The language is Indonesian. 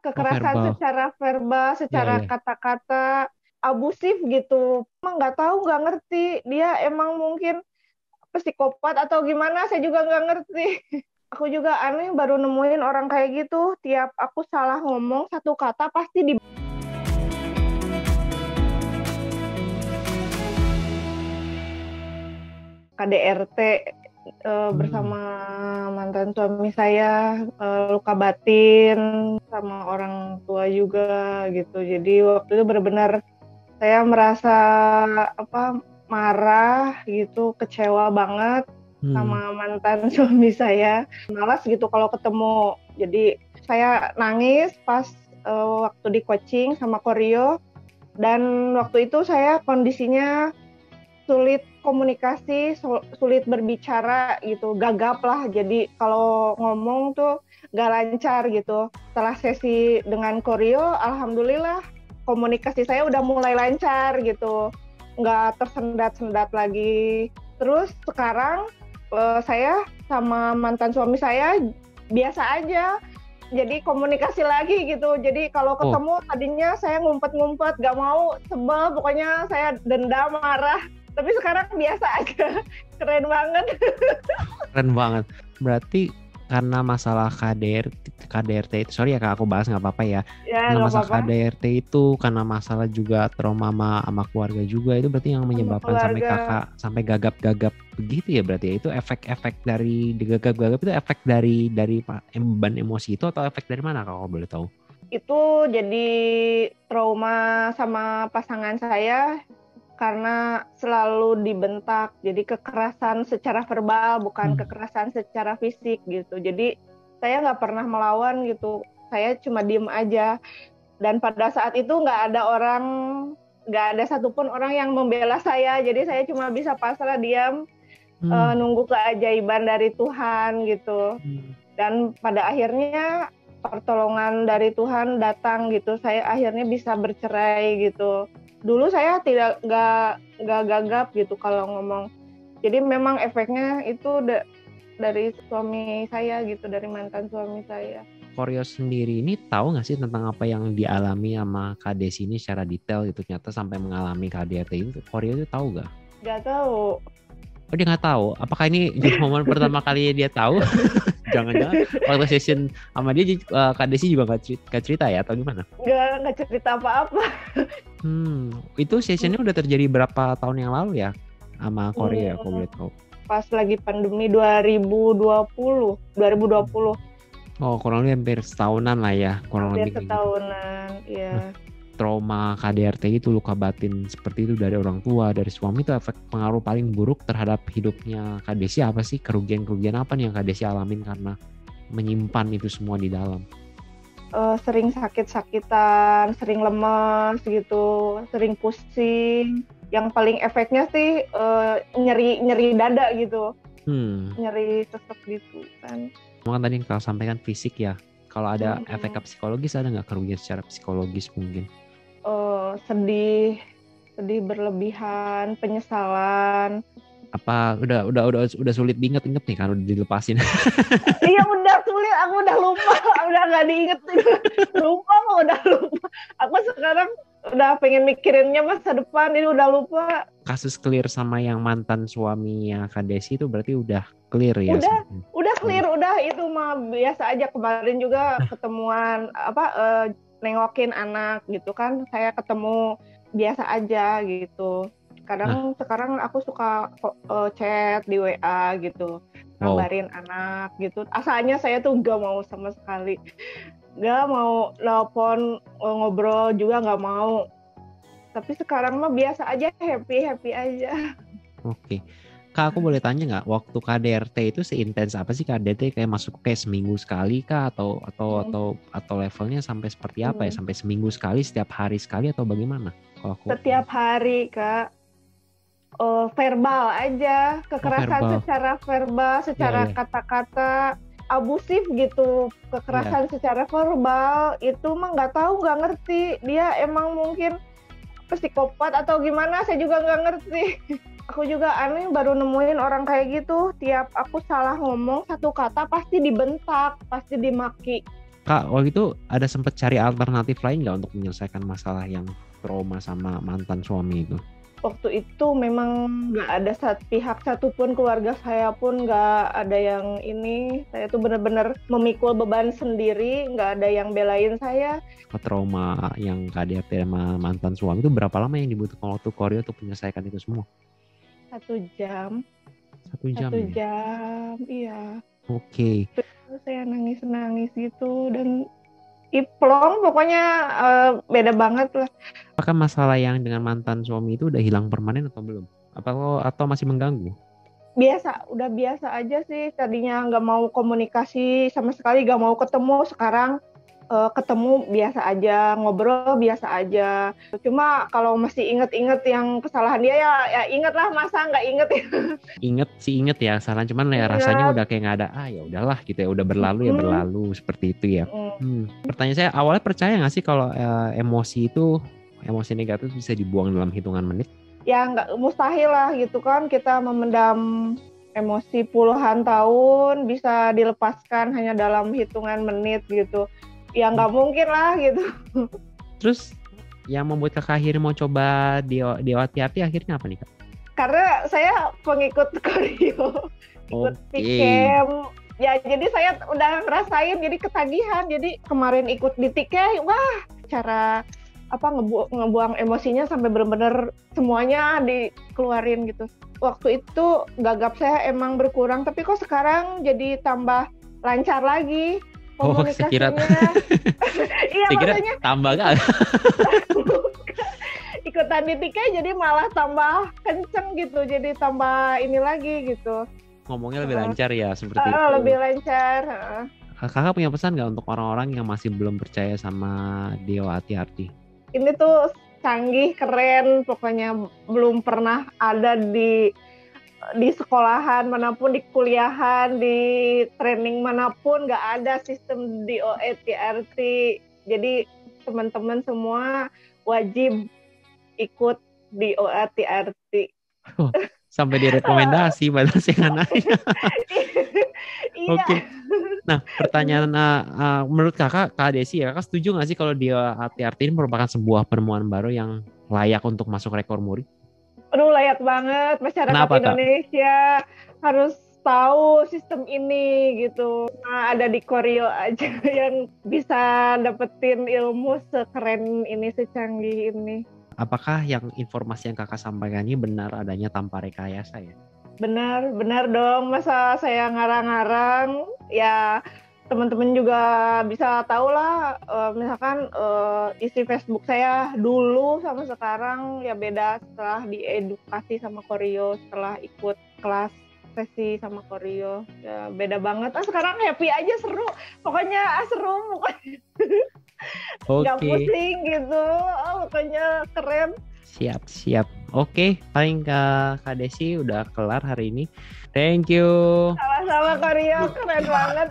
Oh, kekerasan verbal. secara verbal, Iya, secara iya. kata-kata, abusif gitu. Emang nggak tahu, nggak ngerti. Dia emang mungkin psikopat atau gimana, saya juga nggak ngerti. Aku juga aneh baru nemuin orang kayak gitu. Tiap aku salah ngomong satu kata pasti di KDRT Hmm. bersama mantan suami saya, luka batin sama orang tua juga gitu. Jadi waktu itu benar-benar saya merasa apa marah gitu, kecewa banget Hmm. sama mantan suami saya. Malas gitu kalau ketemu. Jadi saya nangis pas waktu di coaching sama Koryo, dan waktu itu saya kondisinya sulit komunikasi, sulit berbicara gitu, gagap lah. Jadi kalau ngomong tuh gak lancar gitu. Setelah sesi dengan Koryo, alhamdulillah komunikasi saya udah mulai lancar gitu, nggak tersendat-sendat lagi. Terus sekarang saya sama mantan suami saya biasa aja, jadi komunikasi lagi gitu. Jadi kalau Oh, ketemu tadinya saya ngumpet-ngumpet, gak mau, sebel, pokoknya saya dendam, marah. Tapi sekarang biasa aja, keren banget. keren banget. Berarti karena masalah KDRT itu, sorry ya Kak, aku bahas nggak apa-apa ya. Ya Karena nggak masalah apa-apa, KDRT itu, karena masalah juga trauma sama keluarga juga, itu berarti yang sama menyebabkan sampai keluarga. Kakak sampai gagap-gagap begitu ya berarti ya. Itu efek-efek dari gagap-gagap itu efek dari beban emosi itu atau efek dari mana kalau boleh tahu? Itu jadi trauma sama pasangan saya karena selalu dibentak. Jadi kekerasan secara verbal, bukan Hmm. kekerasan secara fisik gitu. Jadi saya nggak pernah melawan gitu. Saya cuma diem aja. Dan pada saat itu nggak ada satupun orang yang membela saya. Jadi saya cuma bisa pasrah diam, Hmm. nunggu keajaiban dari Tuhan gitu. Hmm. Dan pada akhirnya pertolongan dari Tuhan datang gitu. Saya akhirnya bisa bercerai gitu. Dulu saya nggak gagap gitu kalau ngomong. Jadi memang efeknya itu dari suami saya gitu, dari mantan suami saya. Koreo sendiri ini tahu nggak sih tentang apa yang dialami sama Kak Desi ini secara detail gitu, ternyata sampai mengalami KDRT itu Koreo itu tahu nggak? Nggak tahu. Oh, dia nggak tahu. Apakah ini di momen pertama kali dia tahu? Jangan-jangan waktu session sama dia Kak Desi juga nggak cerita ya atau gimana? Nggak cerita apa-apa. Itu sessionnya udah terjadi berapa tahun yang lalu ya sama Korea ya, kalau Hmm, boleh tahu. pas lagi pandemi 2020, 2020, Oh, kurang lebih hampir setahunan lah ya, kurang hampir lebih kayak gitu. setahunan ya. Nah, trauma KDRT itu, luka batin seperti itu dari orang tua, dari suami, itu efek pengaruh paling buruk terhadap hidupnya Kak Desi apa sih? Kerugian-kerugian apa nih yang Kak Desi alamin karena menyimpan itu semua di dalam? Sering sakit-sakitan, sering lemas gitu, sering pusing. Yang paling efeknya sih nyeri nyeri dada gitu, Hmm, nyeri sesek gitu kan. Kan tadi yang Kak sampaikan fisik ya. Kalau ada efek Mm-mm. psikologis, ada nggak kerugian secara psikologis mungkin? Sedih, sedih berlebihan, penyesalan. Apa udah sulit diinget-inget nih kan udah dilepasin? Iya udah sulit, aku udah lupa, udah nggak diingetin. Lupa kok, udah lupa. Aku sekarang udah pengen mikirinnya masa depan, ini udah lupa. Kasus clear sama yang mantan suaminya Kak Desi itu berarti udah clear ya Udah, sebenarnya? udah Oh, clear, udah itu mah biasa aja. Kemarin juga ketemuan apa nengokin anak gitu kan, saya ketemu biasa aja gitu. nah, Kadang sekarang aku suka chat di WA gitu, wow. ngabarin anak gitu. Asalnya saya tuh gak mau sama sekali, gak mau telepon, ngobrol juga gak mau. Tapi sekarang mah biasa aja, happy happy aja. Oke. Kak, aku boleh tanya nggak, waktu KDRT itu seintens apa sih KDRT, kayak masuk kayak seminggu sekali kah Hmm. atau levelnya sampai seperti apa ya? Hmm. Sampai seminggu sekali, setiap hari sekali atau bagaimana? Kalau aku Setiap hari Kak, verbal aja, oh kekerasan verbal. secara verbal, Iya, secara iya. kata-kata, abusif gitu. Iya. Kekerasan secara verbal itu mah nggak tahu, nggak ngerti. Dia emang mungkin psikopat atau gimana, saya juga nggak ngerti. Aku juga aneh baru nemuin orang kayak gitu. Tiap aku salah ngomong satu kata pasti dibentak, pasti dimaki. Kak, waktu itu ada sempat cari alternatif lain nggak untuk menyelesaikan masalah yang trauma sama mantan suami itu? Waktu itu memang nggak ada pihak satupun, keluarga saya pun nggak ada yang ini. Saya tuh benar-benar memikul beban sendiri, nggak ada yang belain saya. Trauma yang KDRT sama mantan suami itu berapa lama yang dibutuhkan waktu Koryo untuk menyelesaikan itu semua? 1 jam. 1 jam Satu ya? jam, iya. Oke. Terus saya nangis-nangis gitu dan plong, pokoknya beda banget lah. Apakah masalah yang dengan mantan suami itu udah hilang permanen atau belum? Atau masih mengganggu? Udah biasa aja sih. Tadinya nggak mau komunikasi sama sekali, nggak mau ketemu. Sekarang ketemu biasa aja, ngobrol biasa aja. Cuma kalau masih inget-inget yang kesalahan dia ya inget lah, masa nggak inget ya. Inget ya kesalahan, cuman ya rasanya udah kayak nggak ada. Ya udahlah gitu ya, udah berlalu ya berlalu seperti itu ya. Pertanyaan saya, awalnya percaya nggak sih kalau emosi negatif bisa dibuang dalam hitungan menit? Ya nggak mustahil lah gitu kan, kita memendam emosi puluhan tahun bisa dilepaskan hanya dalam hitungan menit gitu. Ya nggak mungkin lah gitu. Terus yang membuat kakak akhirnya mau coba DOATRT akhirnya apa nih kak? Karena saya pengikut Koryo, ikut T-Camp. Ya jadi saya udah ngerasain jadi ketagihan. Jadi kemarin ikut di T-Camp, wah cara ngebuang emosinya sampai benar-benar semuanya dikeluarin gitu. Waktu itu gagap saya emang berkurang, tapi kok sekarang jadi tambah lancar lagi komunikasinya. Iya, maksudnya tambah gak? Ikutan di T-Camp jadi malah tambah kenceng gitu, jadi tambah ini lagi gitu. Ngomongnya lebih lancar ya seperti itu. Lebih lancar. Kakak punya pesan nggak untuk orang-orang yang masih belum percaya sama DOATRT? Ini tuh canggih, keren, pokoknya belum pernah ada di sekolahan manapun, di kuliahan, di training manapun nggak ada sistem DOATRT. Jadi teman-teman semua wajib ikut DOATRT. Oh, sampai direkomendasi padahal saya nggak nanya. Oke. Nah, pertanyaan menurut kakak Desi ya, kakak setuju nggak sih kalau DOATRT ini merupakan sebuah penemuan baru yang layak untuk masuk rekor muri? Aduh, layak banget. Masyarakat Kenapa, Indonesia harus tahu sistem ini gitu. Nah, ada di Koryo aja yang bisa dapetin ilmu sekeren ini, secanggih ini. Apakah yang informasi yang kakak sampaikan ini benar adanya tanpa rekayasa ya? Benar dong. Masa saya ngarang-ngarang? Ya teman-teman juga bisa tahu lah. Misalkan isi Facebook saya dulu sama sekarang ya beda setelah diedukasi sama Koryo, setelah ikut kelas sesi sama Koryo. Ya beda banget. Sekarang happy aja, seru. Pokoknya seru pokoknya. Nggak pusing gitu. Pokoknya keren. Siap. Oke, paling Kak Desi udah kelar hari ini. Thank you. Sama-sama Koryo, keren banget.